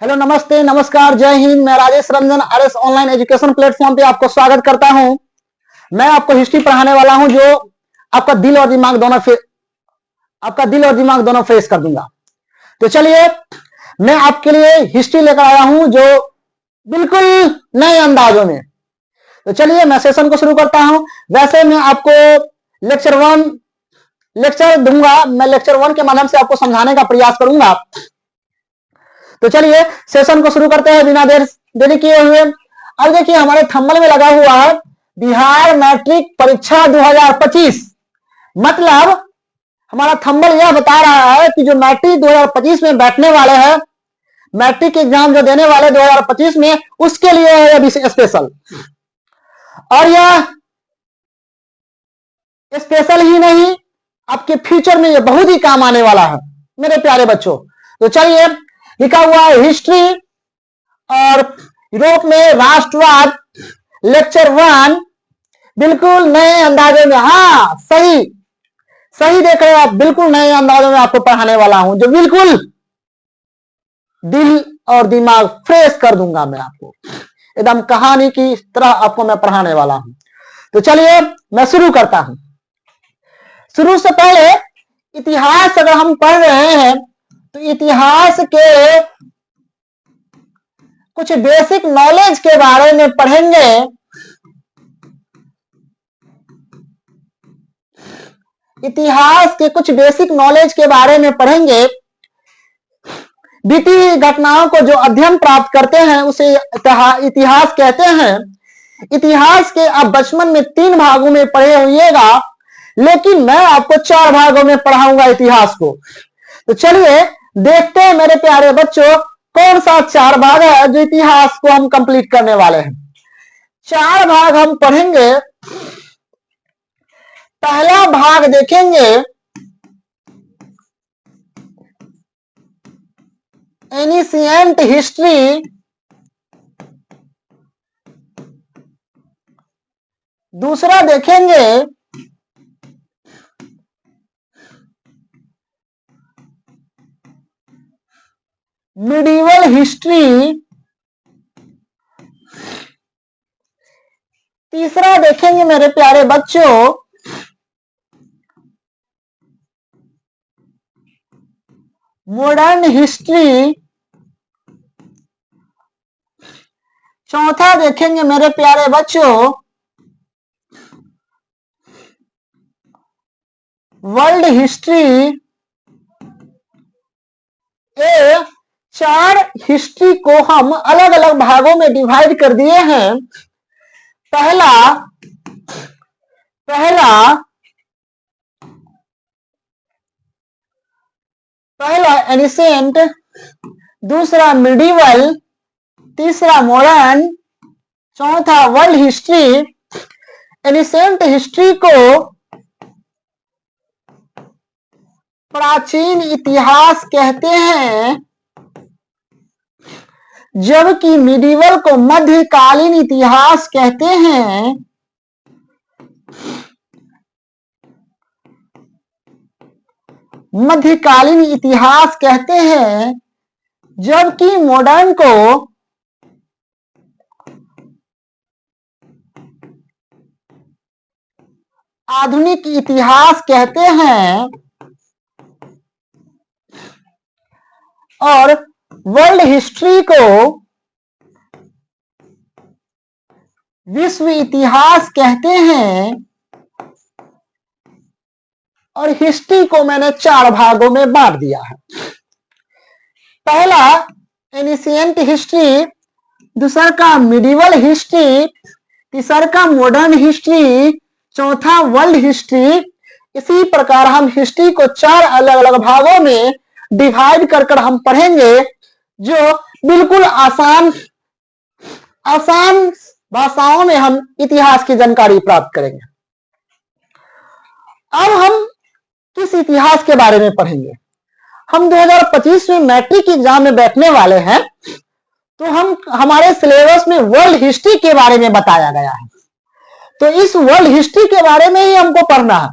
Hello, नमस्ते, नमस्कार, जय हिंद। मैं Rajesh Ranjan RS online education platform पे आपको स्वागत करता हूं। मैं आपको हिस्ट्री पढ़ाने वाला हूं जो आपका दिल और दिमाग दोनों फ्रेश कर दूंगा। तो चलिए, मैं आपके लिए हिस्ट्री लेकर आया हूं जो बिल्कुल नए अंदाजों में। तो चलिए, मैं सेशन को शुरू करता हूं। वैसे मैं आपको लेक्चर दूंगा। मैं लेक्चर 1 के माध्यम से आपको समझाने का प्रयास करूंगा। तो चलिए, सेशन को शुरू करते हैं बिना देरी किए हुए। अब देखिए, हमारे थंबनेल में लगा हुआ है बिहार मैट्रिक परीक्षा 2025। मतलब हमारा थंबनेल यह बता रहा है कि जो मैट्रिक 2025 में बैठने वाले हैं, मैट्रिक एग्जाम जो देने वाले 2025 में, उसके लिए है अभी स्पेशल। और यह स्पेशल ही नहीं, आपके फ्यूचर में यह बहुत ही काम आने वाला है मेरे प्यारे बच्चों। तो चलिए, लिखा हुआ है हिस्ट्री और यूरोप में राष्ट्रवाद, लेक्चर 1, बिल्कुल नए अंदाजे में। हाँ, सही देख रहे हो आप, बिल्कुल नए अंदाजों में आपको पढ़ाने वाला हूं जो बिल्कुल दिल और दिमाग फ्रेश कर दूंगा। मैं आपको एकदम कहानी की तरह आपको मैं पढ़ाने वाला हूं। तो चलिए, मैं शुरू करता हूं। शुरू से पहले इतिहास अगर हम पढ़ रहे हैं तो इतिहास के कुछ बेसिक नॉलेज के बारे में पढ़ेंगे। इतिहास के कुछ बेसिक नॉलेज के बारे में पढ़ेंगे। बीती घटनाओं को जो अध्ययन प्राप्त करते हैं उसे इतिहास कहते हैं। इतिहास के आप बचपन में 3 भागों में पढ़े होइएगा, लेकिन मैं आपको 4 भागों में पढ़ाऊंगा इतिहास को। तो चलिए, देखते हैं मेरे प्यारे बच्चों, कौन सा 4 भाग है जो इतिहास को हम कंप्लीट करने वाले हैं। 4 भाग हम पढ़ेंगे। पहला भाग देखेंगे एनिशिएंट हिस्ट्री। दूसरा देखेंगे मिडिवल हिस्ट्री। तीसरा देखेंगे मेरे प्यारे बच्चों मॉडर्न हिस्ट्री। चौथा देखेंगे मेरे प्यारे बच्चों वर्ल्ड हिस्ट्री। ये 4 हिस्ट्री को हम अलग अलग भागों में डिवाइड कर दिए हैं। पहला एनिसेंट, दूसरा मिडिवल, तीसरा मॉडर्न, चौथा वर्ल्ड हिस्ट्री। एनिसेंट हिस्ट्री को प्राचीन इतिहास कहते हैं, जबकि मिडिवल को मध्यकालीन इतिहास कहते हैं। मध्यकालीन इतिहास कहते हैं, जबकि मॉडर्न को आधुनिक इतिहास कहते हैं। और वर्ल्ड हिस्ट्री को विश्व इतिहास कहते हैं। और हिस्ट्री को मैंने 4 भागों में बांट दिया है। पहला एनिशिएंट हिस्ट्री, दूसरा का मिडिवल हिस्ट्री, तीसरा का मॉडर्न हिस्ट्री, चौथा वर्ल्ड हिस्ट्री। इसी प्रकार हम हिस्ट्री को 4 अलग अलग भागों में डिवाइड कर हम पढ़ेंगे, जो बिल्कुल आसान भाषाओं में हम इतिहास की जानकारी प्राप्त करेंगे। अब हम किस इतिहास के बारे में पढ़ेंगे? हम 2025 में मैट्रिक एग्जाम में बैठने वाले हैं, तो हमारे सिलेबस में वर्ल्ड हिस्ट्री के बारे में बताया गया है। तो इस वर्ल्ड हिस्ट्री के बारे में ही हमको पढ़ना है।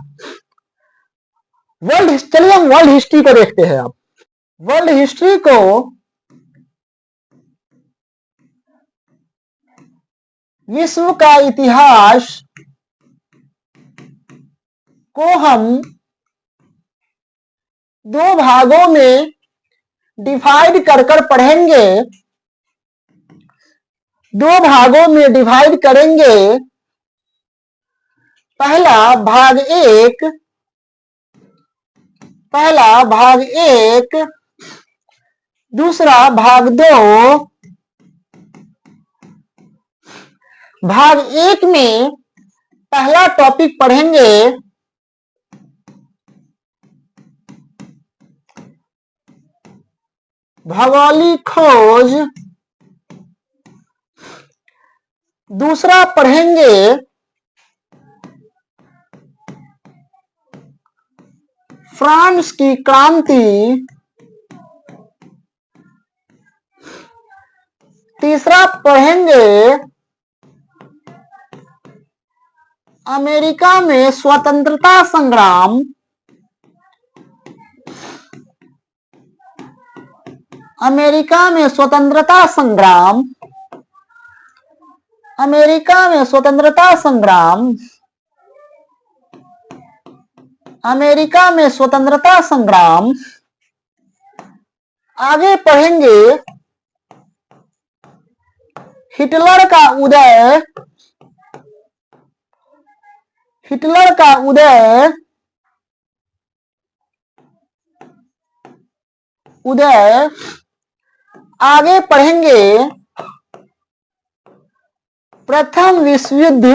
चलिए, हम वर्ल्ड हिस्ट्री को देखते हैं। अब वर्ल्ड हिस्ट्री को विश्व का इतिहास को हम दो भागों में डिवाइड कर कर पढ़ेंगे, दो भागों में डिवाइड करेंगे। पहला भाग एक, दूसरा भाग दो। भाग एक में पहला टॉपिक पढ़ेंगे भौगोलिक खोज, दूसरा पढ़ेंगे फ्रांस की क्रांति, तीसरा पढ़ेंगे अमेरिका में स्वतंत्रता संग्राम, अमेरिका में स्वतंत्रता संग्राम, अमेरिका में स्वतंत्रता संग्राम, अमेरिका में स्वतंत्रता संग्राम। आगे पढ़ेंगे हिटलर का उदय, हिटलर का उदय, आगे पढ़ेंगे प्रथम विश्व युद्ध,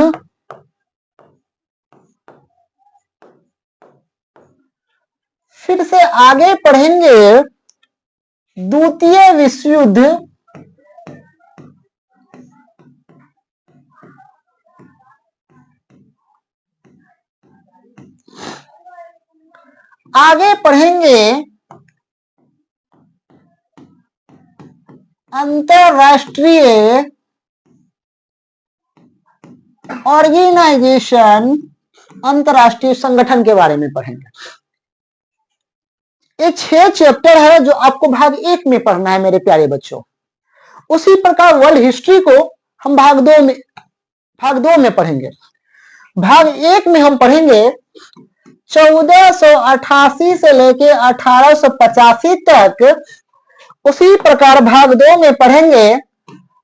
फिर से आगे पढ़ेंगे द्वितीय विश्व युद्ध, आगे पढ़ेंगे अंतरराष्ट्रीय ऑर्गेनाइजेशन, अंतरराष्ट्रीय संगठन के बारे में पढ़ेंगे। ये 6 चैप्टर है जो आपको भाग एक में पढ़ना है मेरे प्यारे बच्चों। उसी प्रकार वर्ल्ड हिस्ट्री को हम भाग दो में पढ़ेंगे। भाग एक में हम पढ़ेंगे 1488 से लेके 1885 तक। उसी प्रकार भाग दो में पढ़ेंगे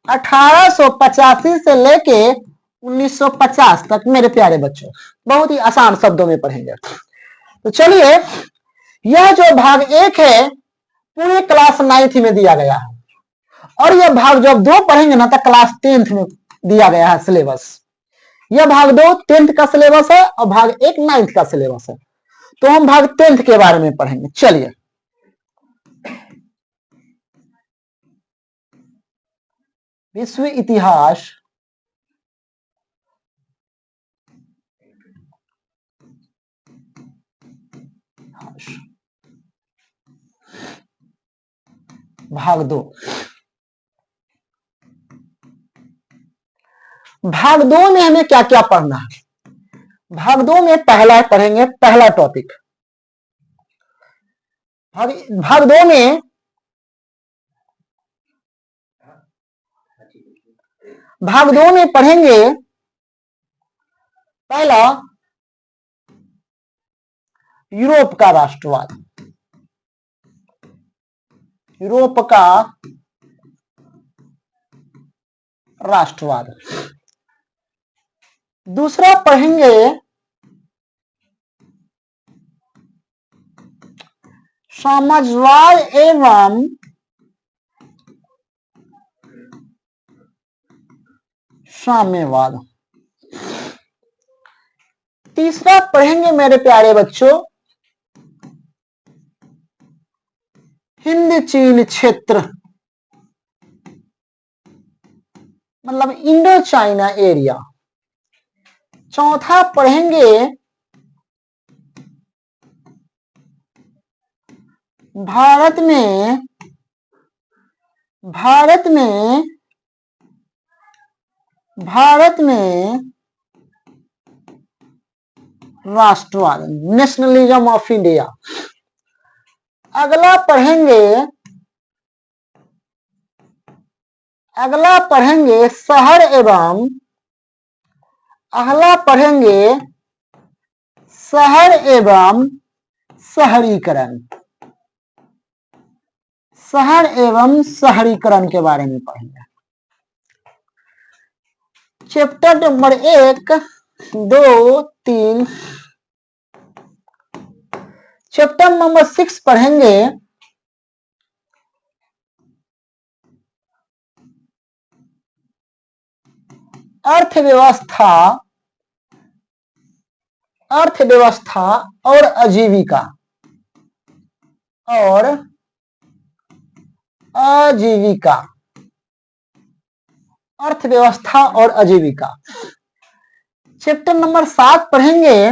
1885 से लेके 1950 तक मेरे प्यारे बच्चों। बहुत ही आसान शब्दों में पढ़ेंगे। तो चलिए, यह जो भाग एक है पूरे क्लास 9th में दिया गया है, और यह भाग जब 2 पढ़ेंगे ना तो क्लास 10th में दिया गया है सिलेबस। यह भाग 2 10th का सिलेबस है और भाग 1 9th का सिलेबस है। तो हम भाग 10th के बारे में पढ़ेंगे। चलिए, विश्व इतिहास भाग 2। भाग 2 में हमें क्या क्या पढ़ना है? भाग 2 में पहला पढ़ेंगे, पहला टॉपिक भाग 2 में पढ़ेंगे पहला यूरोप का राष्ट्रवाद, यूरोप का राष्ट्रवाद। दूसरा पढ़ेंगे साम्राज्यवाद एवं साम्यवाद। तीसरा पढ़ेंगे मेरे प्यारे बच्चों हिंद चीन क्षेत्र, मतलब इंडो चाइना एरिया। चौथा पढ़ेंगे भारत में राष्ट्रवाद, नेशनलिज्म ऑफ इंडिया। अगला पढ़ेंगे शहर एवं अगला पढ़ेंगे शहर एवं शहरीकरण। शहर एवं शहरीकरण के बारे में पढ़ेंगे। Chapter number 1, 2, 3। चैप्टर नंबर 6 पढ़ेंगे अर्थव्यवस्था, अर्थव्यवस्था और आजीविका, और आजीविका, अर्थव्यवस्था और आजीविका। चैप्टर नंबर 7 पढ़ेंगे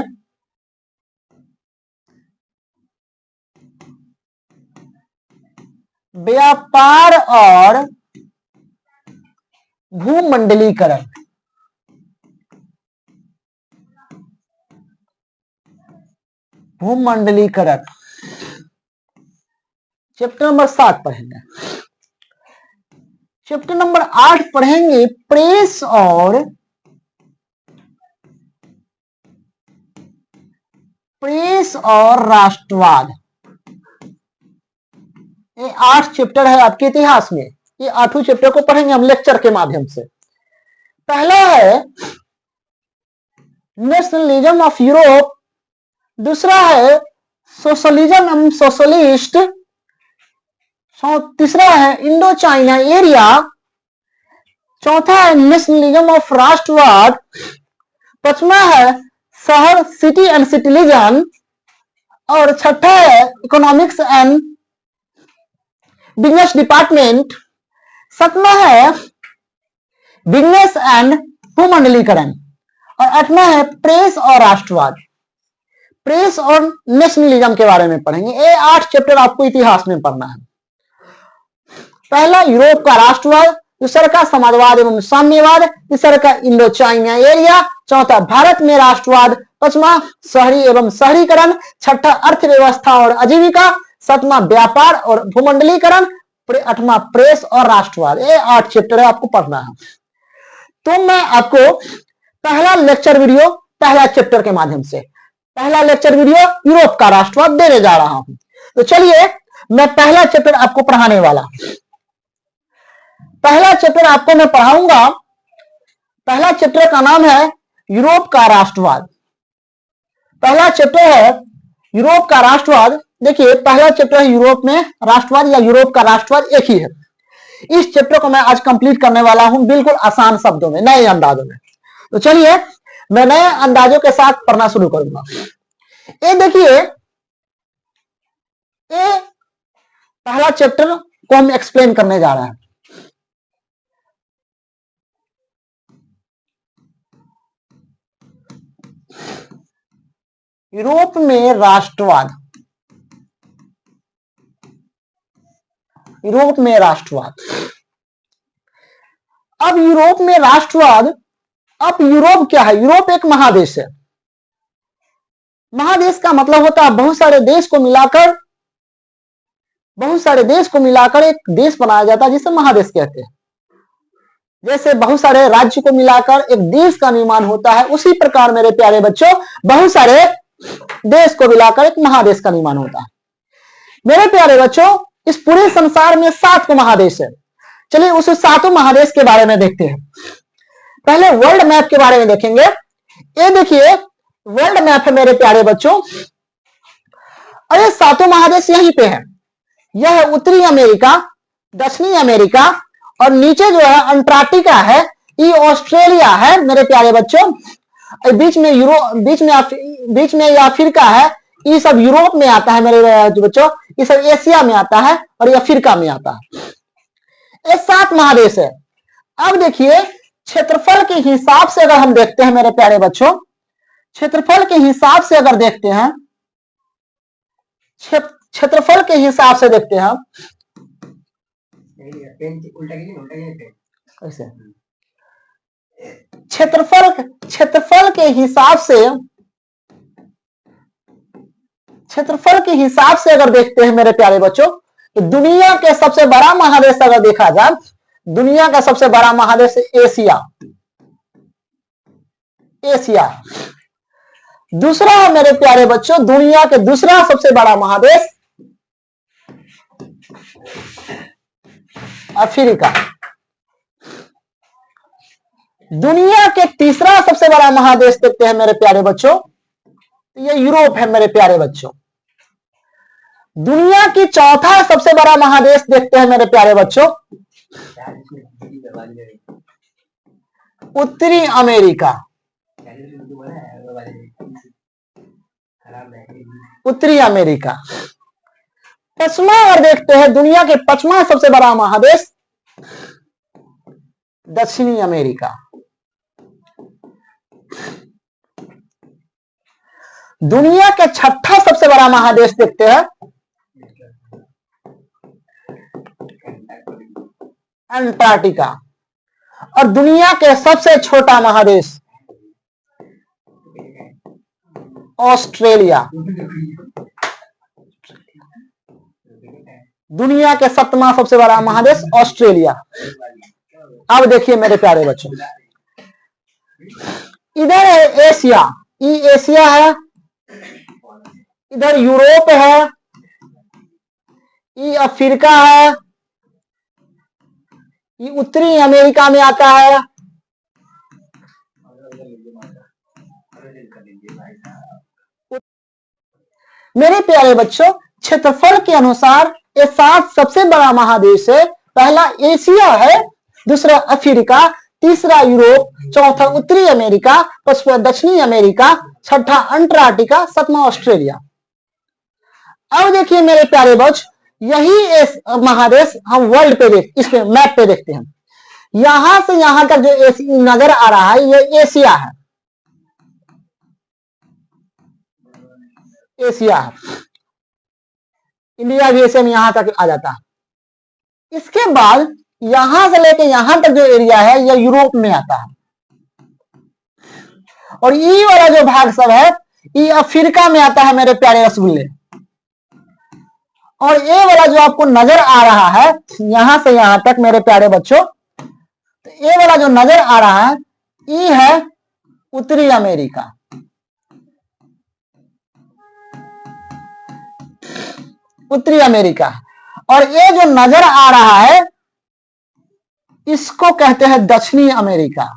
व्यापार और भूमंडलीकरण। भूमंडलीकरण चैप्टर नंबर 7 पढ़ेंगे। चैप्टर नंबर 8 पढ़ेंगे प्रेस और राष्ट्रवाद। ये 8 चैप्टर है आपके इतिहास में। ये 8 चैप्टर को पढ़ेंगे हम लेक्चर के माध्यम से। पहला है नेशनलिज्म ऑफ यूरोप, दूसरा है सोशलिज्म एंड सोशलिस्ट, तीसरा है इंडो चाइना एरिया, चौथा है नेशनलिज्म ऑफ राष्ट्रवाद, पांचवा है शहर सिटी एंड सिटीजन, और छठा है इकोनॉमिक्स एंड बिजनेस डिपार्टमेंट, सातवां है बिजनेस एंड भूमंडलीकरण, और आठवां है प्रेस और राष्ट्रवाद। प्रेस और नेशनलिज्म के बारे में पढ़ेंगे। ये 8 चैप्टर आपको इतिहास में पढ़ना है। पहला यूरोप का राष्ट्रवाद, दूसरा का समाजवाद एवं साम्यवाद, तीसरा का इंडो चाइना एरिया, चौथा भारत में राष्ट्रवाद, पांचवा शहरी एवं शहरीकरण, छठा अर्थव्यवस्था और आजीविका, सातवां व्यापार और भूमंडलीकरण, आठवां प्रेस और राष्ट्रवाद। ये 8 चैप्टर है आपको पढ़ना है। तो मैं आपको पहला लेक्चर वीडियो पहला चैप्टर के माध्यम से, पहला लेक्चर वीडियो यूरोप का राष्ट्रवाद देने जा रहा हूं। तो चलिए मैं पहला चैप्टर आपको पढ़ाने वाला। पहला चैप्टर आपको मैं पढ़ाऊंगा। पहला चैप्टर का नाम है यूरोप का राष्ट्रवाद। पहला चैप्टर है यूरोप का राष्ट्रवाद। देखिए पहला चैप्टर है यूरोप में राष्ट्रवाद या यूरोप का राष्ट्रवाद, एक ही है। इस चैप्टर को मैं आज कंप्लीट करने वाला हूं बिल्कुल आसान शब्दों में, नए अंदाजों में। तो चलिए मैं नए अंदाजों के साथ पढ़ना शुरू करूंगा। ये देखिए, ये पहला चैप्टर को हम एक्सप्लेन करने जा रहे हैं। यूरोप में राष्ट्रवाद, यूरोप में राष्ट्रवाद। अब यूरोप में राष्ट्रवाद, अब यूरोप क्या है? यूरोप एक महादेश है। महादेश का मतलब होता है बहुत सारे देश को मिलाकर, बहुत सारे देश को मिलाकर एक देश बनाया जाता है जिसे महादेश कहते हैं। जैसे बहुत सारे राज्य को मिलाकर एक देश का निर्माण होता है, उसी प्रकार मेरे प्यारे बच्चों बहुत सारे देश को मिलाकर एक महादेश का निर्माण होता है। मेरे प्यारे बच्चों इस पूरे संसार में 7 को महादेश है। चलिए उस 7 महादेश के बारे में देखते हैं। पहले वर्ल्ड मैप के बारे में देखेंगे। ये देखिए वर्ल्ड मैप है मेरे प्यारे बच्चों, और ये 7 महादेश यहीं पे है। यह है उत्तरी अमेरिका, दक्षिणी अमेरिका, और नीचे जो है अंटार्कटिका है, ये ऑस्ट्रेलिया है मेरे प्यारे बच्चों। बीच में यूरोप, बीच में अफ्रीका है, ये सब यूरोप में आता है मेरे बच्चों। ये सब एशिया में आता है और ये अफ्रीका में आता है। ये 7 महादेश है। अब देखिए क्षेत्रफल के हिसाब से अगर हम देखते हैं मेरे प्यारे बच्चों, क्षेत्रफल के हिसाब से अगर देखते हैं, क्षेत्रफल के हिसाब से देखते हैं कैसे, क्षेत्रफल के हिसाब से, क्षेत्रफल के हिसाब से अगर देखते हैं मेरे प्यारे बच्चों, तो दुनिया के सबसे बड़ा महादेश अगर देखा जाए, दुनिया का सबसे बड़ा महादेश एशिया। एशिया। दूसरा है मेरे प्यारे बच्चों, दुनिया के दूसरा सबसे बड़ा महादेश अफ्रीका। दुनिया के तीसरा सबसे बड़ा महादेश देखते हैं मेरे प्यारे बच्चों, ये यूरोप है मेरे प्यारे बच्चों। दुनिया की चौथा सबसे बड़ा महादेश देखते हैं मेरे प्यारे बच्चों, उत्तरी अमेरिका। उत्तरी अमेरिका। पश्चिमा और देखते हैं दुनिया के पांचवा सबसे बड़ा महादेश दक्षिणी अमेरिका। दुनिया के छठा सबसे बड़ा महादेश देखते हैं अंटार्कटिका। और दुनिया के सबसे छोटा महादेश ऑस्ट्रेलिया। दुनिया के सप्तमा सबसे बड़ा महादेश ऑस्ट्रेलिया। अब देखिए मेरे प्यारे बच्चों, इधर है एशिया, ये एशिया है, इधर यूरोप है, ये अफ्रीका है, ये उत्तरी अमेरिका में आता है, मेरे प्यारे बच्चों क्षेत्रफल के अनुसार ये 7 सबसे बड़ा महादेश है। पहला एशिया है, दूसरा अफ्रीका, तीसरा यूरोप, चौथा उत्तरी अमेरिका, पांचवा दक्षिणी अमेरिका, छठा अंटार्कटिका, सातवां ऑस्ट्रेलिया। अब देखिए मेरे प्यारे बच्चों, यही महादेश हम वर्ल्ड पे इसमें मैप पे देखते हैं। यहां से यहां तक जो नजर आ रहा है ये एशिया है, एशिया है। इंडिया भी एशिया में यहां तक आ जाता है। इसके बाद यहां से लेके यहां तक जो एरिया है यह यूरोप में आता है। और ये वाला जो भाग सब है ये अफ्रीका में आता है मेरे प्यारे रसगुल्ले। और ये वाला जो आपको नजर आ रहा है यहां से यहां तक मेरे प्यारे बच्चों, तो ये वाला जो नजर आ रहा है ये है उत्तरी अमेरिका। उत्तरी अमेरिका। और ये जो नजर आ रहा है इसको कहते हैं दक्षिणी अमेरिका।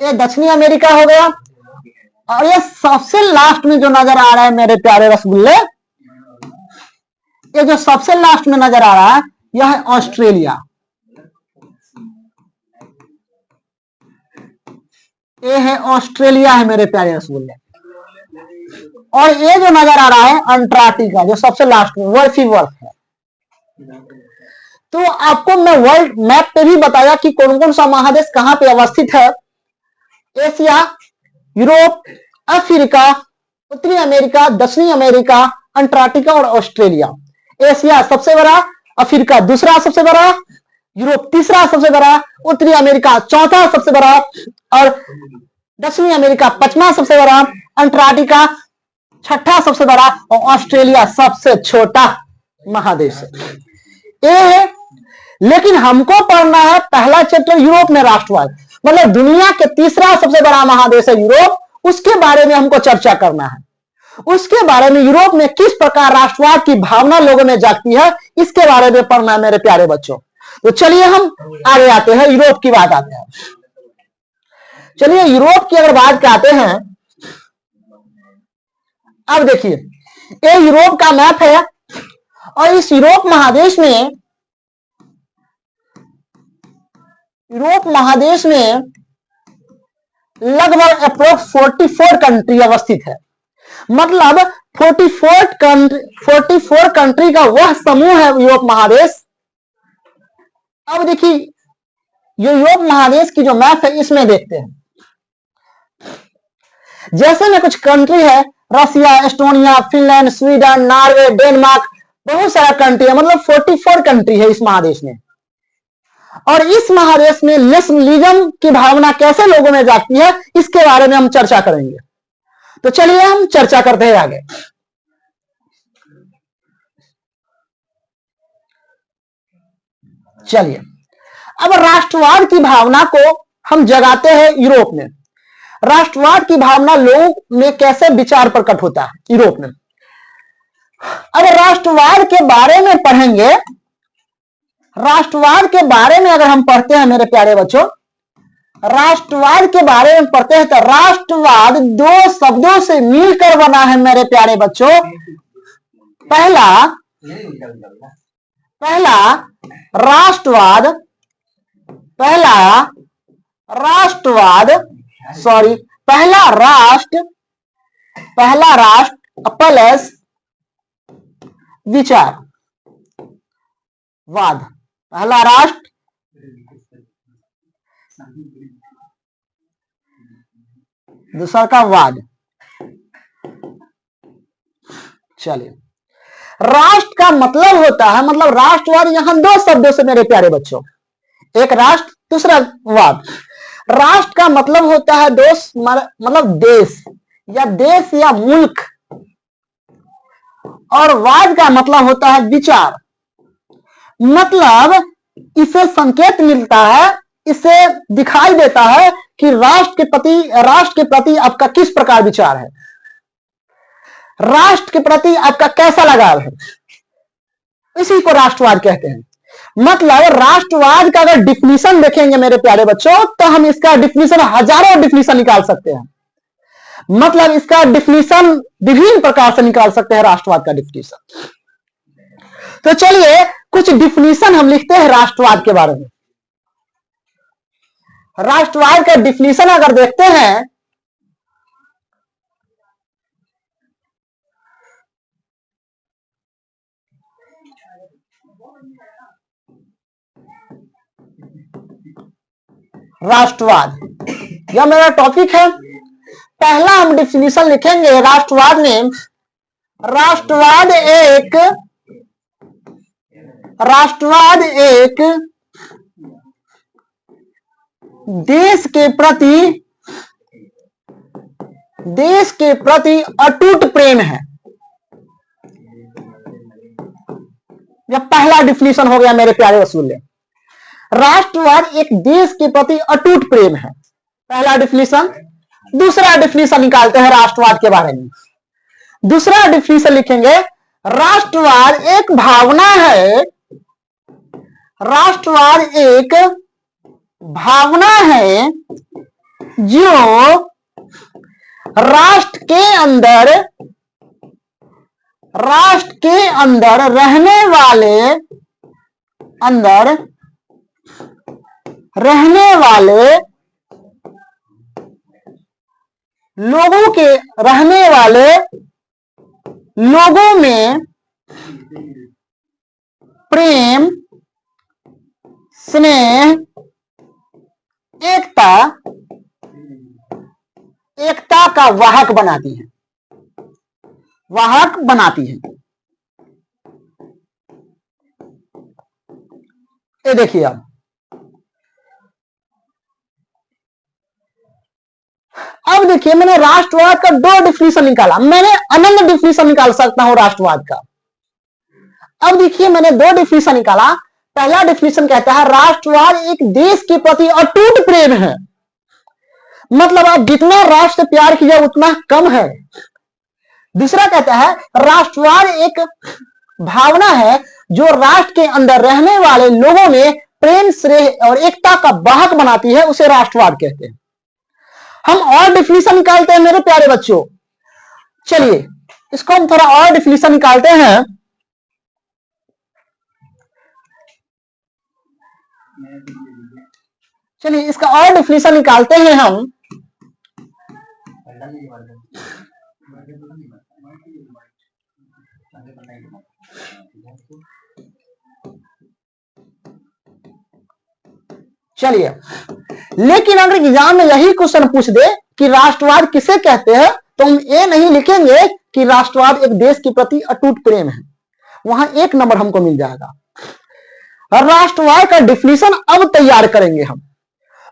ये दक्षिणी अमेरिका हो गया। और ये सबसे लास्ट में जो नजर आ रहा है मेरे प्यारे रसगुल्ले, ये जो सबसे लास्ट में नजर आ रहा है यह है ऑस्ट्रेलिया। ये है ऑस्ट्रेलिया है मेरे प्यारे रसगुल्ले। और ये जो नजर आ रहा है अंटार्कटिका जो सबसे लास्ट में वर्ल्ड ही वर्ल्ड है। तो आपको मैं वर्ल्ड मैप पे भी बताया कि कौन कौन सा महादेश कहां पे अवस्थित है। एशिया, यूरोप, अफ्रीका, उत्तरी अमेरिका, दक्षिणी अमेरिका, अंटार्कटिका और ऑस्ट्रेलिया। एशिया सबसे बड़ा, अफ्रीका दूसरा सबसे बड़ा, यूरोप तीसरा सबसे बड़ा, उत्तरी अमेरिका चौथा सबसे बड़ा और दक्षिणी अमेरिका पांचवा सबसे बड़ा, अंटार्कटिका छठा सबसे बड़ा और ऑस्ट्रेलिया सबसे छोटा महादेश है। ये है, लेकिन हमको पढ़ना है पहला चैप्टर यूरोप में राष्ट्रवाद, मतलब दुनिया के तीसरा सबसे बड़ा महादेश है यूरोप, उसके बारे में हमको चर्चा करना है। उसके बारे में यूरोप में किस प्रकार राष्ट्रवाद की भावना लोगों में जागती है इसके बारे में पढ़ना है मेरे प्यारे बच्चों। तो चलिए हम आगे आते हैं, यूरोप की बात आते हैं। चलिए यूरोप की अगर बात करते हैं, अब देखिए ये यूरोप का मैप है और इस यूरोप महादेश में लगभग अप्रोक्स 44 कंट्री अवस्थित है। मतलब 44 कंट्री का वह समूह है यूरोप महादेश। अब देखिए ये यूरोप महादेश की जो मैप है इसमें देखते हैं, जैसे में कुछ कंट्री है Russia, Estonia, Finland, Sweden, Norway, Denmark, बहुत सारा कंट्री है, मतलब 44 कंट्री है इस महादेश में। और इस महादेश में नेशनलिज्म की भावना कैसे लोगों में जागती है इसके बारे में हम चर्चा करेंगे। तो चलिए हम चर्चा करते हैं आगे। चलिए अब राष्ट्रवाद की भावना को हम जगाते हैं यूरोप में। राष्ट्रवाद की भावना लोगों में कैसे विचार प्रकट होता है यूरोप में। अब राष्ट्रवाद के बारे में पढ़ेंगे, राष्ट्रवाद के बारे में अगर हम पढ़ते हैं मेरे प्यारे बच्चों, राष्ट्रवाद के बारे में पढ़ते हैं तो राष्ट्रवाद दो शब्दों से मिलकर बना है मेरे प्यारे बच्चों। पहला राष्ट्रवाद, पहला राष्ट्र प्लस विचारवाद, पहला राष्ट्र दूसरा का वाद। चलिए, राष्ट्र का मतलब होता है, मतलब राष्ट्रवाद यहां दो शब्दों से मेरे प्यारे बच्चों, एक राष्ट्र दूसरा वाद। राष्ट्र का मतलब होता है दोस्त, मतलब देश या मुल्क, और वाद का मतलब होता है विचार। मतलब इसे संकेत मिलता है, इसे दिखाई देता है कि राष्ट्र के प्रति आपका किस प्रकार विचार है, राष्ट्र के प्रति आपका कैसा लगाव है, इसी को राष्ट्रवाद कहते हैं। मतलब राष्ट्रवाद का अगर डिफिनीशन देखेंगे मेरे प्यारे बच्चों, तो हम इसका डिफिनीशन हजारों डिफिनीशन निकाल सकते हैं। मतलब इसका डिफिनीशन विभिन्न प्रकार से निकाल सकते हैं, राष्ट्रवाद का डिफिनीशन। तो चलिए कुछ डिफिनीशन हम लिखते हैं राष्ट्रवाद के बारे में। राष्ट्रवाद का डिफिनीशन अगर देखते हैं, राष्ट्रवाद यह मेरा टॉपिक है। पहला हम डिफिनीशन लिखेंगे राष्ट्रवाद में। राष्ट्रवाद एक देश के प्रति अटूट प्रेम है। यह पहला डिफिनीशन हो गया मेरे प्यारे वसूले। राष्ट्रवाद एक देश के प्रति अटूट प्रेम है, पहला डिफिनीशन। दूसरा डिफिनीशन निकालते हैं राष्ट्रवाद के बारे में। दूसरा डिफिनीशन लिखेंगे, राष्ट्रवाद एक भावना है। राष्ट्रवाद एक भावना है जो राष्ट्र के अंदर रहने वाले लोगों में प्रेम, स्नेह, एकता का वाहक बनाती है। ये देखिए, अब देखिए मैंने राष्ट्रवाद का दो डिफिनीशन निकाला, मैंने अनंत डिफिनीशन निकाल सकता हूं राष्ट्रवाद का। अब देखिए मैंने दो डिफिनीशन निकाला। पहला डिफिनीशन कहता है राष्ट्रवाद एक देश के प्रति अटूट प्रेम है। मतलब आप जितना राष्ट्र प्यार किया उतना कम है। दूसरा कहता है राष्ट्रवाद एक भावना है जो राष्ट्र के अंदर रहने वाले लोगों में प्रेम, स्नेह और एकता का वाहक बनाती है, उसे राष्ट्रवाद कहते हैं। हम और डिफिनीशन निकालते हैं मेरे प्यारे बच्चों। चलिए इसको हम थोड़ा और डिफिनीशन निकालते हैं। चलिए इसका और डिफिनीशन निकालते हैं हम। चलिए, लेकिन अगर एग्जाम में यही क्वेश्चन पूछ दे कि राष्ट्रवाद किसे कहते हैं, तो हम ये नहीं लिखेंगे कि राष्ट्रवाद एक देश के प्रति अटूट प्रेम है, वहां एक नंबर हमको मिल जाएगा। राष्ट्रवाद का डिफिनीशन अब तैयार करेंगे हम।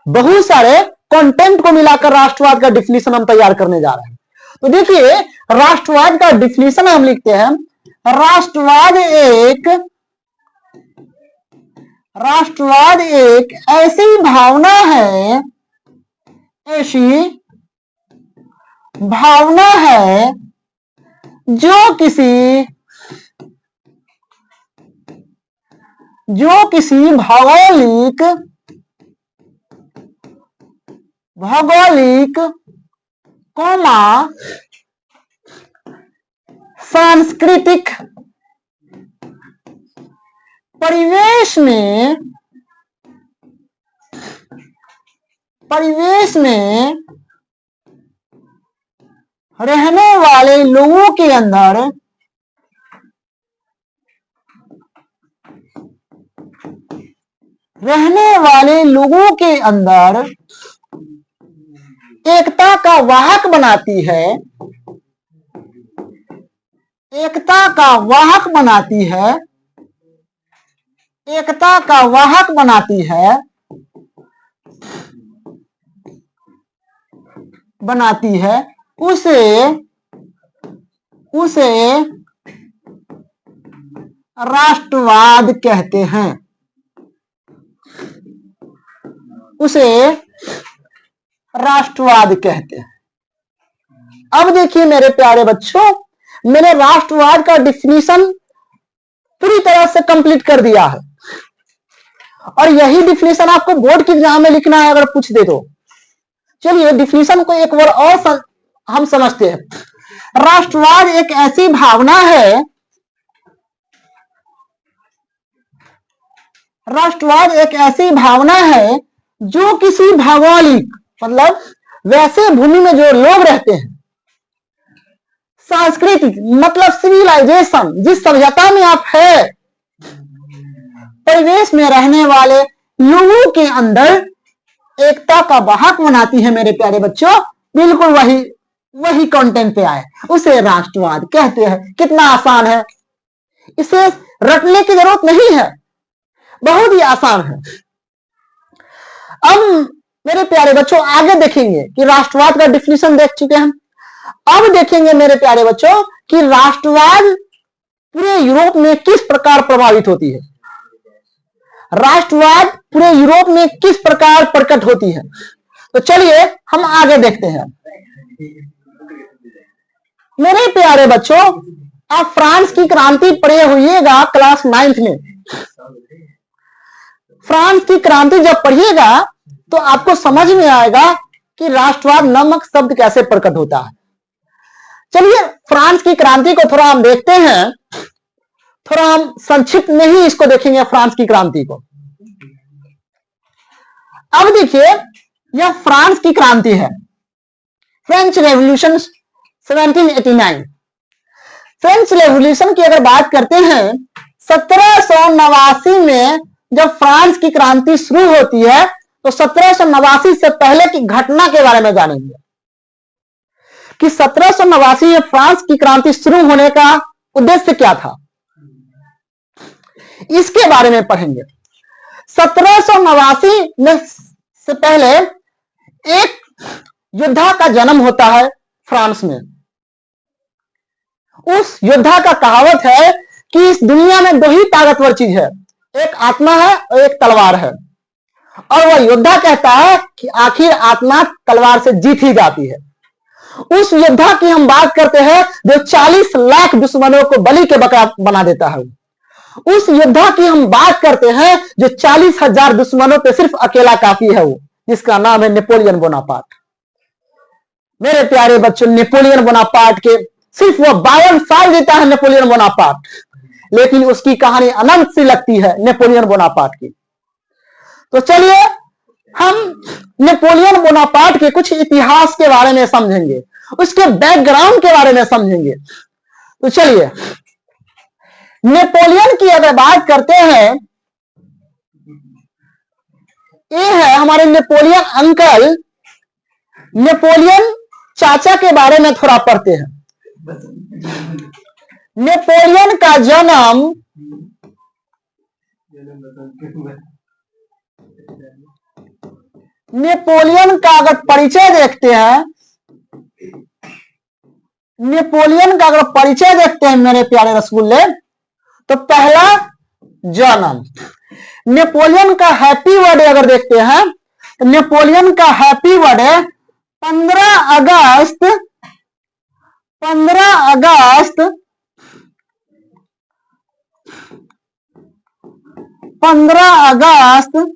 बहुत सारे कंटेंट को मिलाकर राष्ट्रवाद का डिफिनीशन हम तैयार करने जा रहे हैं। तो देखिए राष्ट्रवाद का डिफिनीशन हम लिखते हैं, राष्ट्रवाद एक राष्ट्रवाद एक ऐसी भावना है, ऐसी भावना है जो किसी भौगोलिक कौमा सांस्कृतिक परिवेश में रहने वाले लोगों के अंदर एकता का वाहक बनाती है, एकता का वाहक बनाती है उसे राष्ट्रवाद कहते हैं। उसे राष्ट्रवाद कहते हैं। अब देखिए मेरे प्यारे बच्चों, मैंने राष्ट्रवाद का डिफिनीशन पूरी तरह से कंप्लीट कर दिया है और यही डिफिनीशन आपको बोर्ड के एग्जाम में लिखना है अगर पूछ दे तो। चलिए डिफिनीशन को एक बार और हम समझते हैं। राष्ट्रवाद एक ऐसी भावना है, राष्ट्रवाद एक ऐसी भावना है जो किसी भौगोलिक मतलब वैसे भूमि में जो लोग रहते हैं, सांस्कृतिक मतलब सिविलाइजेशन जिस सभ्यता में आप है, परिवेश में रहने वाले लोगों के अंदर एकता का वाहक बनाती है। मेरे प्यारे बच्चों, बिल्कुल वही कंटेंट पे आए, उसे राष्ट्रवाद कहते हैं। कितना आसान है, इसे रटने की जरूरत नहीं है, बहुत ही आसान है। अब मेरे प्यारे बच्चों आगे देखेंगे कि राष्ट्रवाद का डिफिनीशन देख चुके हैं। अब देखेंगे मेरे प्यारे बच्चों कि राष्ट्रवाद पूरे यूरोप में किस प्रकार प्रभावित होती है, राष्ट्रवाद पूरे यूरोप में किस प्रकार प्रकट होती है। तो चलिए हम आगे देखते हैं। मेरे प्यारे बच्चों, आप फ्रांस की क्रांति पढ़े होइएगा क्लास 9th में। फ्रांस की क्रांति जब पढ़िएगा तो आपको समझ में आएगा कि राष्ट्रवाद नामक शब्द कैसे प्रकट होता है। चलिए फ्रांस की क्रांति को थोड़ा हम देखते हैं, थोड़ा हम संक्षिप्त में ही इसको देखेंगे फ्रांस की क्रांति को। अब देखिए यह फ्रांस की क्रांति है, फ्रेंच रेवोल्यूशन 1789। फ्रेंच रेवोल्यूशन की अगर बात करते हैं 1789 में जब फ्रांस की क्रांति शुरू होती है तो 1789 से पहले की घटना के बारे में जानेंगे कि 1789 में फ्रांस की क्रांति शुरू होने का उद्देश्य क्या था, इसके बारे में पढ़ेंगे। 1789 में से पहले एक योद्धा का जन्म होता है फ्रांस में। उस योद्धा का कहावत है कि इस दुनिया में दो ही ताकतवर चीज है, एक आत्मा है और एक तलवार है, और वह योद्धा कहता है कि आखिर आत्मा तलवार से जीत ही जाती है। उस योद्धा की हम बात करते हैं जो 40 लाख दुश्मनों को बलि के बकरा बना देता है। उस योद्धा की हम बात करते हैं जो 40,000 दुश्मनों पे सिर्फ अकेला काफी है, वो जिसका नाम है नेपोलियन बोनापार्ट। मेरे प्यारे बच्चों, नेपोलियन बोनापार्ट के सिर्फ वो 52 साल जीता है नेपोलियन बोनापार्ट, लेकिन उसकी कहानी अनंत सी लगती है नेपोलियन बोनापार्ट की। तो चलिए हम नेपोलियन बोनापार्ट के कुछ इतिहास के बारे में समझेंगे, उसके बैकग्राउंड के बारे में समझेंगे। तो चलिए नेपोलियन की अगर बात करते हैं, ये है हमारे नेपोलियन अंकल, नेपोलियन चाचा के बारे में थोड़ा पढ़ते हैं। नेपोलियन का जन्म नेपोलियन का अगर परिचय देखते हैं, नेपोलियन का अगर परिचय देखते हैं मेरे प्यारे रसगुल्ले, तो पहला जन्म नेपोलियन का हैप्पी बर्थडे अगर देखते हैं तो नेपोलियन का हैप्पी बर्थडे 15 अगस्त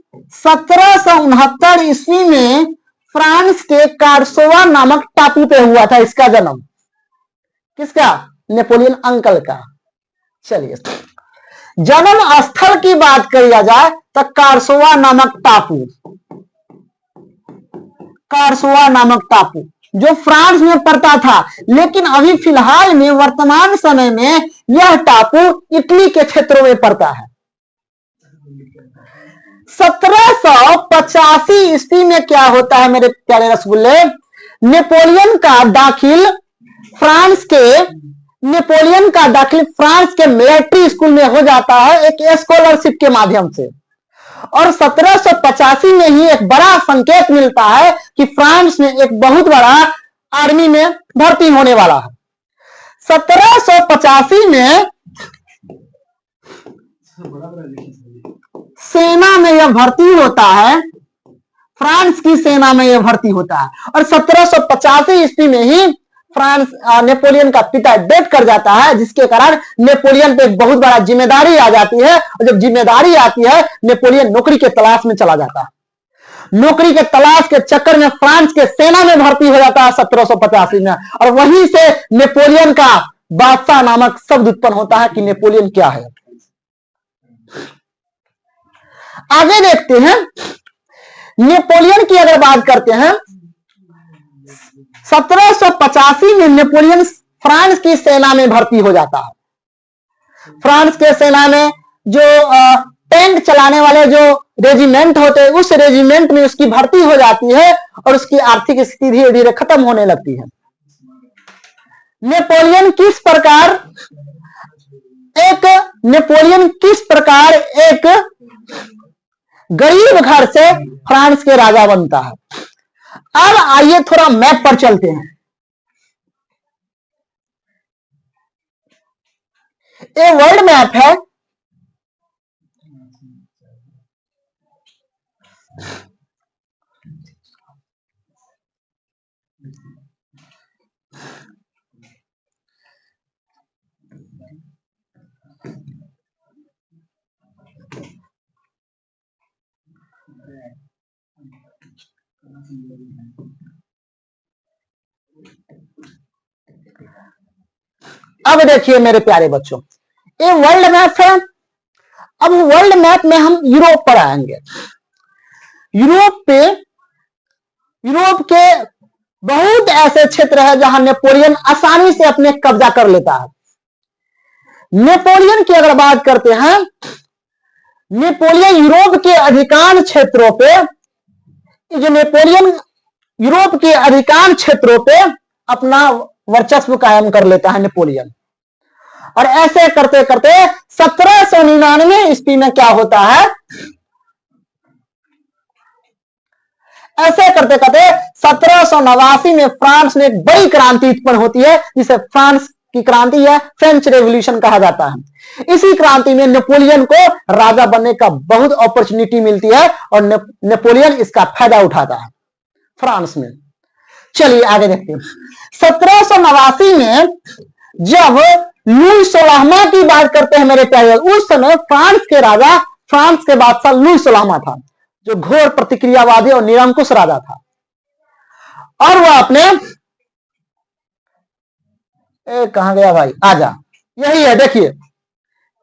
1769 ईस्वी में फ्रांस के कार्सोवा नामक टापू पे हुआ था इसका जन्म। किसका? नेपोलियन अंकल का। चलिए, जन्म स्थल की बात करिया जाए तो कार्सोवा नामक टापू जो फ्रांस में पड़ता था, लेकिन अभी फिलहाल में वर्तमान समय में यह टापू इटली के क्षेत्रों में पड़ता है। 1785 ईस्वी में क्या होता है मेरे प्यारे रसगुल्ले? नेपोलियन का दाखिल फ्रांस के मिलिट्री स्कूल में हो जाता है एक स्कॉलरशिप के माध्यम से, और 1785 में ही एक बड़ा संकेत मिलता है कि फ्रांस में एक बहुत बड़ा आर्मी में भर्ती होने वाला है। 1785 में सेना में यह भर्ती होता है, फ्रांस की सेना में यह भर्ती होता है, और 1785 ईस्वी में ही नेपोलियन का पिता डेथ कर जाता है, जिसके कारण नेपोलियन पे एक बहुत बड़ा जिम्मेदारी आ जाती है, और जब जिम्मेदारी आती है नेपोलियन नौकरी के तलाश में चला जाता है। नौकरी के तलाश के चक्कर में फ्रांस के सेना में भर्ती हो जाता है 1785 में, और वहीं से नेपोलियन का बादशाह नामक शब्द उत्पन्न होता है कि नेपोलियन क्या है। आगे देखते हैं, नेपोलियन की अगर बात करते हैं, 1785 में नेपोलियन फ्रांस की सेना में भर्ती हो जाता है। फ्रांस के सेना में जो टैंक चलाने वाले जो रेजिमेंट होते हैं, उस रेजिमेंट में उसकी भर्ती हो जाती है, और उसकी आर्थिक स्थिति धीरे धीरे खत्म होने लगती है। नेपोलियन किस प्रकार एक गरीब घर से फ्रांस के राजा बनता है। अब आइए थोड़ा मैप पर चलते हैं। ये वर्ल्ड मैप है। अब देखिए मेरे प्यारे बच्चों, ये वर्ल्ड मैप है। अब वर्ल्ड मैप में हम यूरोप पर आएंगे। यूरोप के बहुत ऐसे क्षेत्र है जहां नेपोलियन आसानी से अपने कब्जा कर लेता है। नेपोलियन की अगर बात करते हैं, नेपोलियन यूरोप के अधिकांश क्षेत्रों पे, जो नेपोलियन यूरोप के अधिकांश क्षेत्रों पे अपना वर्चस्व कायम कर लेता है नेपोलियन। और ऐसे करते करते 1799 ईस्वी में क्या होता है, ऐसे करते करते 1789 में फ्रांस में एक बड़ी क्रांति उत्पन्न होती है, जिसे फ्रांस की क्रांति या फ्रेंच रेवोल्यूशन कहा जाता है। इसी क्रांति में नेपोलियन को राजा बनने का बहुत अपॉर्चुनिटी मिलती है, और नेपोलियन इसका फायदा उठाता है फ्रांस में। चलिए आगे देखते हैं। 1789 में जब लुई 16वां की बात करते हैं मेरे प्यारे, उस समय फ्रांस के बादशाह लुई 16वां था, जो घोर प्रतिक्रियावादी और निरंकुश राजा था। और वह अपने कहां गया भाई, आजा, यही है, देखिए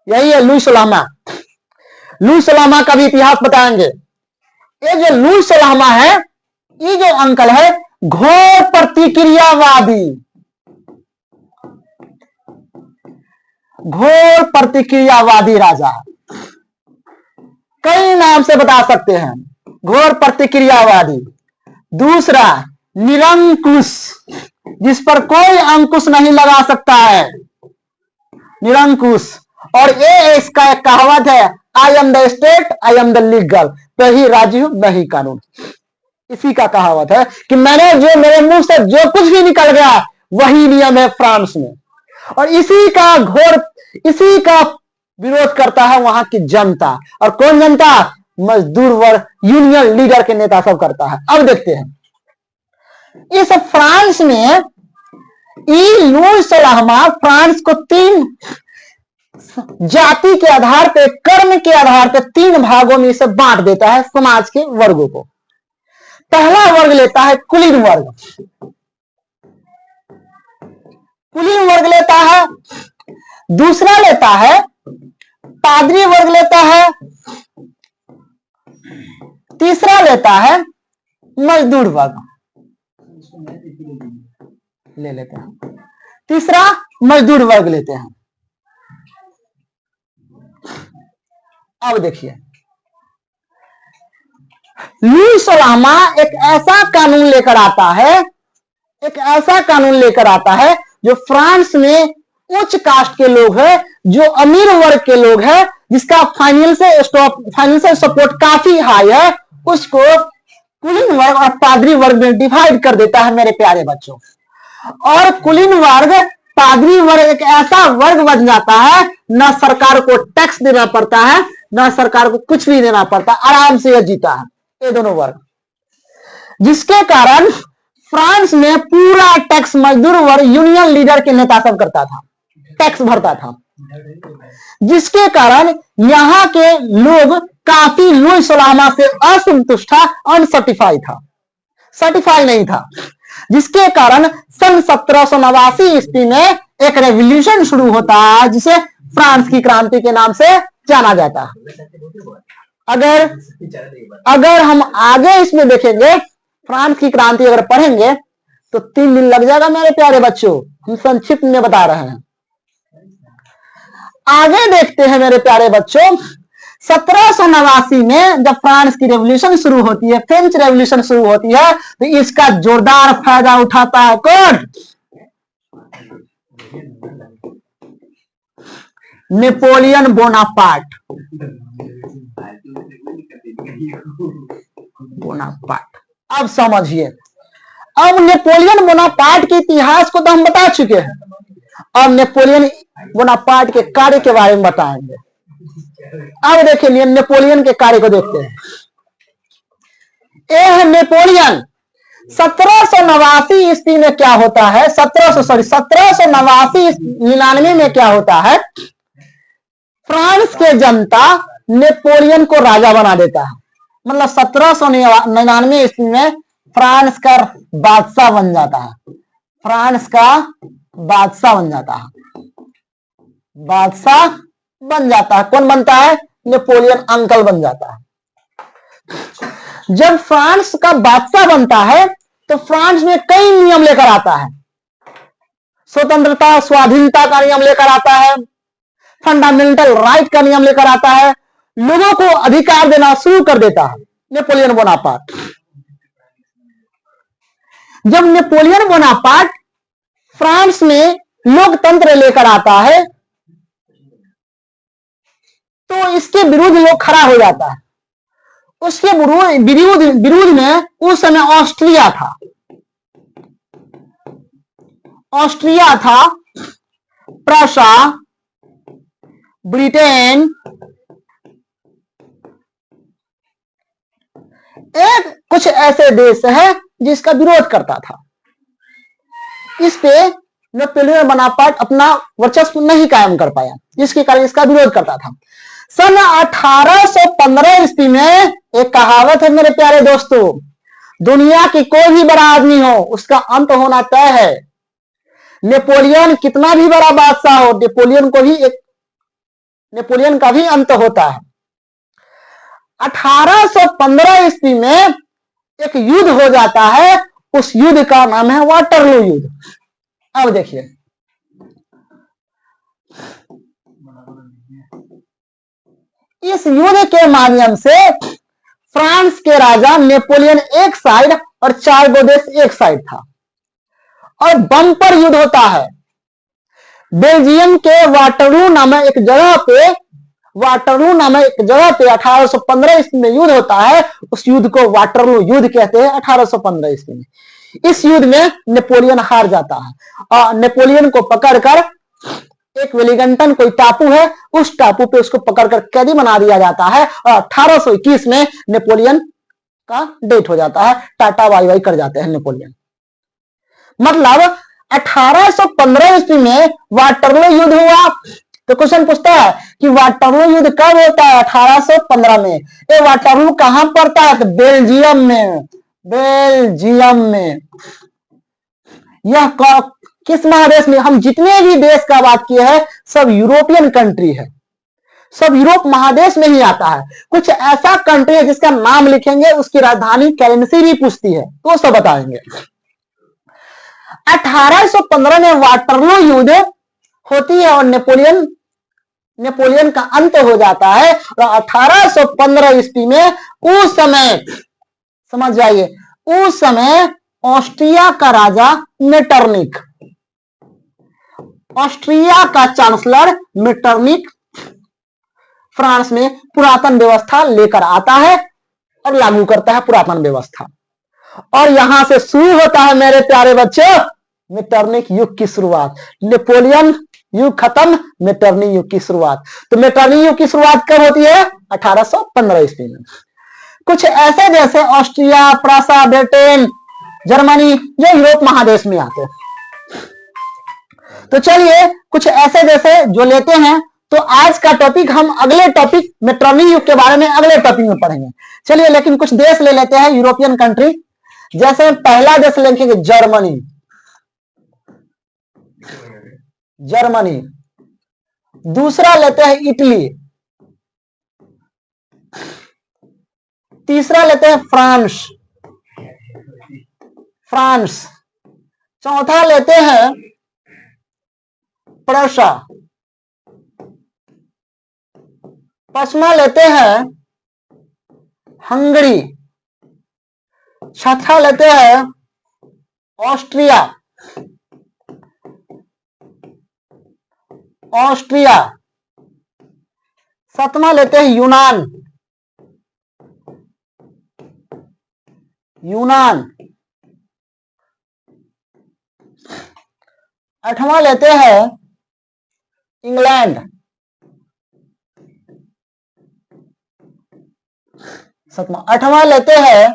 यही है लुई 16वां। लुई 16वां का भी इतिहास बताएंगे। ये जो लुई 16वां है, ये जो अंकल है, घोर प्रतिक्रियावादी राजा, कई नाम से बता सकते हैं। घोर प्रतिक्रियावादी। दूसरा निरंकुश, जिस पर कोई अंकुश नहीं लगा सकता है, निरंकुश। और ये इसका एक कहावत है, I am the state, I am the legal, वही राज्य वही कानून। इसी का कहावत है कि मेरे मुंह से जो कुछ भी निकल गया वही नियम है फ्रांस में। और इसी का विरोध करता है वहां की जनता। और कौन जनता? मजदूर वर्ग, यूनियन लीडर के नेता सब करता है। अब देखते हैं इस फ्रांस में लुई 16वां फ्रांस को 3 जाति के आधार पे, कर्म के आधार पे 3 भागों में इसे बांट देता है समाज के वर्गों को। पहला वर्ग लेता है कुलीन वर्ग, कुलीन वर्ग लेता है। दूसरा लेता है पादरी वर्ग लेता है। तीसरा लेता है मजदूर वर्ग, ले लेते हैं। तीसरा मजदूर वर्ग लेते हैं। अब देखिए लुई 16वां एक ऐसा कानून लेकर आता है, एक ऐसा कानून लेकर आता है जो फ्रांस में उच्च कास्ट के लोग हैं, जो अमीर वर्ग के लोग हैं, जिसका फाइनेंशियल सपोर्ट काफी हाई है, उसको कुलीन वर्ग और पादरी वर्ग में डिवाइड कर देता है मेरे प्यारे बच्चों। और कुलीन वर्ग, पादरी वर्ग एक ऐसा वर्ग बन जाता है, न सरकार को टैक्स देना पड़ता है, न सरकार को कुछ भी देना पड़ता, आराम से यह जीता है ये दोनों वर्ग। जिसके कारण फ्रांस में पूरा टैक्स मजदूर वर्ग, यूनियन लीडर के नेता सब करता था, टैक्स भरता था। जिसके कारण यहाँ के लोग काफी लुई 16वां से असंतुष्ट था, अनसर्टिफाई था, सर्टिफाई नहीं था। जिसके कारण सन 1789 ईस्वी में एक रेवोल्यूशन शुरू होता है, जिसे फ्रांस की क्रांति के नाम से जाना जाता है। अगर हम आगे इसमें देखेंगे, फ्रांस की क्रांति अगर पढ़ेंगे तो 3 दिन लग जाएगा मेरे प्यारे बच्चों, हम संक्षिप्त में बता रहे हैं। आगे देखते हैं मेरे प्यारे बच्चों, 1789 में जब फ्रांस की रेवोल्यूशन शुरू होती है, फ्रेंच रेवोल्यूशन शुरू होती है, तो इसका जोरदार फायदा उठाता है कौन? Napoleon Bonaparte. अब समझिए, अब नेपोलियन बोनापार्ट के इतिहास को तो हम बता चुके हैं, अब नेपोलियन बोनापार्ट के कार्य के बारे में बताएंगे। अब देखिए नेपोलियन के कार्य को देखते हैं। यह है नेपोलियन। 1789 ईस्वी में क्या होता है, 1799 में क्या होता है, फ्रांस के जनता नेपोलियन को राजा बना देता है। मतलब 1799 ईस्वी में फ्रांस का बादशाह बन जाता है, फ्रांस का बादशाह बन जाता है, बादशाह बन जाता है। कौन बनता है? नेपोलियन अंकल बन जाता है। जब फ्रांस का बादशाह बनता है तो फ्रांस में कई नियम लेकर आता है, स्वतंत्रता स्वाधीनता का नियम लेकर आता है, फंडामेंटल राइट का नियम लेकर आता है, लोगों को अधिकार देना शुरू कर देता है नेपोलियन बोनापार्ट। जब नेपोलियन बोनापार्ट फ्रांस में लोकतंत्र लेकर आता है तो इसके विरुद्ध लोग खड़ा हो जाता है। उसके विरोध में उस समय ऑस्ट्रिया था, प्रशा, ब्रिटेन, एक कुछ ऐसे देश है जिसका विरोध करता था। इस पे नेपोलियन बोनापार्ट अपना वर्चस्व नहीं कायम कर पाया, जिसके कारण इसका विरोध करता था। सन 1815 ईस्वी में एक कहावत है मेरे प्यारे दोस्तों, दुनिया की कोई भी बड़ा आदमी हो उसका अंत होना तय है। नेपोलियन कितना भी बड़ा बादशाह हो, नेपोलियन का भी अंत होता है। 1815 ईस्वी में एक युद्ध हो जाता है, उस युद्ध का नाम है वाटरलू युद्ध। अब देखिए इस युद्ध के माध्यम से फ्रांस के राजा नेपोलियन एक साइड और 4 गो देश एक साइड था, और बम्पर युद्ध होता है। बेल्जियम के वाटरलू नामक एक जगह पे 1815 ईस्वी में युद्ध होता है। उस युद्ध को वाटरलू युद्ध कहते हैं 1815 ईस्वी में। इस युद्ध में नेपोलियन हार जाता है और नेपोलियन को पकड़कर एक वेलिंगटन कोई टापू है, उस टापू पे उसको पकड़कर कैदी बना दिया जाता है और 1821 में नेपोलियन का डेथ हो जाता है, टाटा बाई बाई कर जाते हैं नेपोलियन। मतलब 1815 ईस्वी में वाटरलू युद्ध हुआ। तो क्वेश्चन पूछता है कि वाटरलू युद्ध कब होता है? 1815 में। ये वाटरलू कहां पड़ता है? तो बेल्जियम में। बेल्जियम में। यह किस महादेश में? हम जितने भी देश का बात किए हैं सब यूरोपियन कंट्री है, सब यूरोप महादेश में ही आता है। कुछ ऐसा कंट्री है जिसका नाम लिखेंगे, उसकी राजधानी करेंसी भी पूछती है तो सब बताएंगे। 1815 में वाटरलू युद्ध होती है और नेपोलियन का अंत हो जाता है। और 1815 ईस्वी में उस समय, समझ जाइए, उस समय ऑस्ट्रिया का राजा मेटरनिक, ऑस्ट्रिया का चांसलर मेटरनिक फ्रांस में पुरातन व्यवस्था लेकर आता है और लागू करता है पुरातन व्यवस्था। और यहां से शुरू होता है मेरे प्यारे बच्चों मेटरनिक युग की शुरुआत। नेपोलियन युग खत्म, मेटरनिक युग की शुरुआत। तो मेटरनिक युग की शुरुआत कब होती है? 1815 ईस्वी में। कुछ ऐसे जैसे ऑस्ट्रिया, प्रासा, ब्रिटेन, जर्मनी जो यूरोप महादेश में आते हैं। तो चलिए कुछ ऐसे जैसे जो लेते हैं। तो आज का टॉपिक हम अगले टॉपिक मेटरनिक युग के बारे में अगले टॉपिक में पढ़ेंगे। चलिए लेकिन कुछ देश ले लेते हैं यूरोपियन कंट्री। जैसे पहला देश लिखेंगे जर्मनी, जर्मनी। दूसरा लेते हैं इटली, तीसरा लेते हैं फ्रांस, फ्रांस। चौथा लेते हैं प्रशा, पांचवा लेते हैं हंगरी, छठा लेते हैं ऑस्ट्रिया, ऑस्ट्रिया। सातवां लेते हैं यूनान, यूनान। आठवां लेते हैं इंग्लैंड, सातवां। आठवां लेते हैं,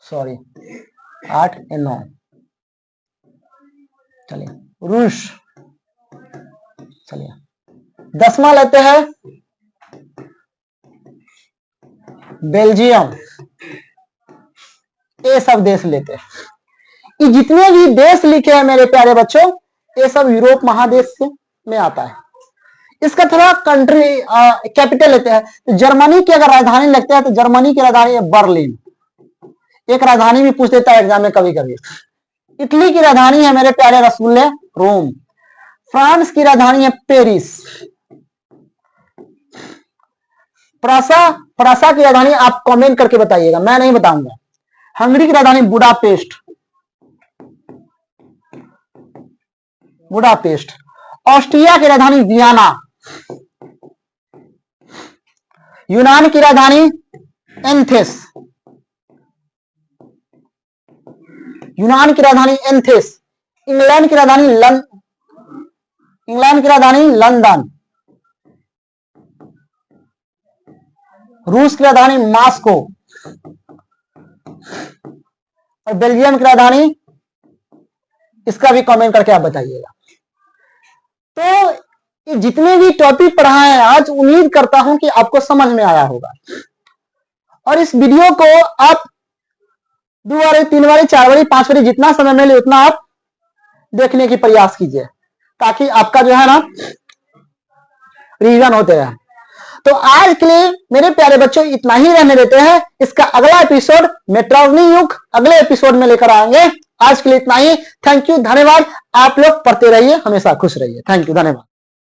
सॉरी 8 और 9, चलिए रूस। चलिए 10वां लेते हैं बेल्जियम। ये सब देश लेते हैं। ये जितने भी देश लिखे हैं मेरे प्यारे बच्चों ये सब यूरोप महादेश में आता है। इसका थोड़ा कंट्री कैपिटल लेते हैं। तो जर्मनी की अगर राजधानी लगता है तो जर्मनी की राजधानी है बर्लिन। एक राजधानी भी पूछ देता है एग्जाम में कभी कभी। इटली की राजधानी है मेरे प्यारे रसूल रोम। फ्रांस की राजधानी है पेरिस। प्रसा की राजधानी आप कमेंट करके बताइएगा, मैं नहीं बताऊंगा। हंगरी की राजधानी बुडापेस्ट, बुडापेस्ट। ऑस्ट्रिया की राजधानी वियना। यूनान की राजधानी एथेंस, यूनान की राजधानी एथेंस। इंग्लैंड की राजधानी लंदन। रूस की राजधानी मॉस्को और बेल्जियम की राजधानी, इसका भी कमेंट करके आप बताइएगा। तो जितने भी टॉपिक पढ़ाए हैं आज, उम्मीद करता हूं कि आपको समझ में आया होगा। और इस वीडियो को आप 2 बारी, 3 बारी, 4 बारी, 5 बारी, जितना समय मिले उतना आप देखने की प्रयास कीजिए ताकि आपका जो है ना रिवीजन होते रहे। तो आज के लिए मेरे प्यारे बच्चों इतना ही रहने देते हैं। इसका अगला एपिसोड मेटरनिक युग अगले एपिसोड में लेकर आएंगे। आज के लिए इतना ही। थैंक यू, धन्यवाद। आप लोग पढ़ते रहिए, हमेशा खुश रहिए। थैंक यू, धन्यवाद।